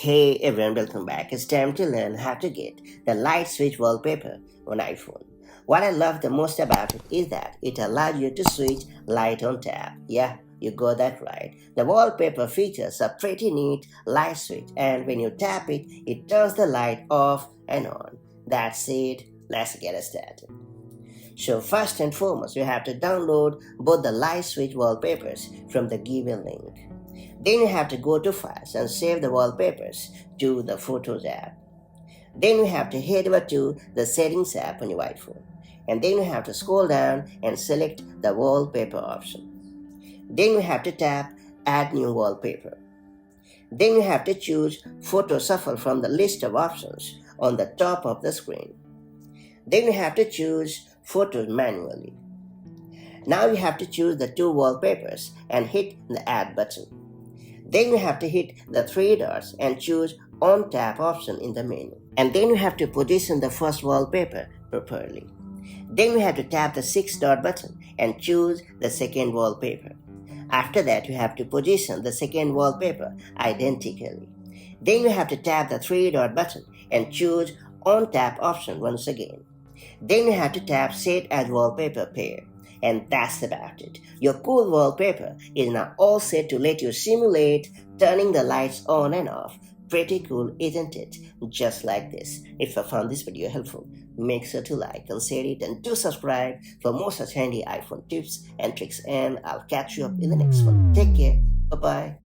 Hey everyone, welcome back. It's time to learn how to get the light switch wallpaper on iPhone. What I love the most about it is that it allows you to switch light on tap. Yeah, you got that right. The wallpaper features a pretty neat light switch, and when you tap it, it turns the light off and on. That's it. Let's get started. So first and foremost, you have to download both the light switch wallpapers from the given link. Then you have to go to Files and save the wallpapers to the Photos app. Then you have to head over to the Settings app on your iPhone. And then you have to scroll down and select the wallpaper option. Then you have to tap Add New Wallpaper. Then you have to choose Photo Shuffle from the list of options on the top of the screen. Then you have to choose Photos manually. Now you have to choose the two wallpapers and hit the Add button. Then you have to hit the three dots and choose On Tap option in the menu. And then you have to position the first wallpaper properly. Then you have to tap the 6-dot button and choose the second wallpaper. After that, you have to position the second wallpaper identically. Then you have to tap the 3-dot button and choose On Tap option once again. Then you have to tap Set as Wallpaper Pair. And that's about it. Your cool wallpaper is now all set to let you simulate turning the lights on and off. Pretty cool, isn't it? Just like this. If you found this video helpful, make sure to like and share it, and do subscribe for more such handy iPhone tips and tricks, and I'll catch you up in the next one. Take care. Bye-bye.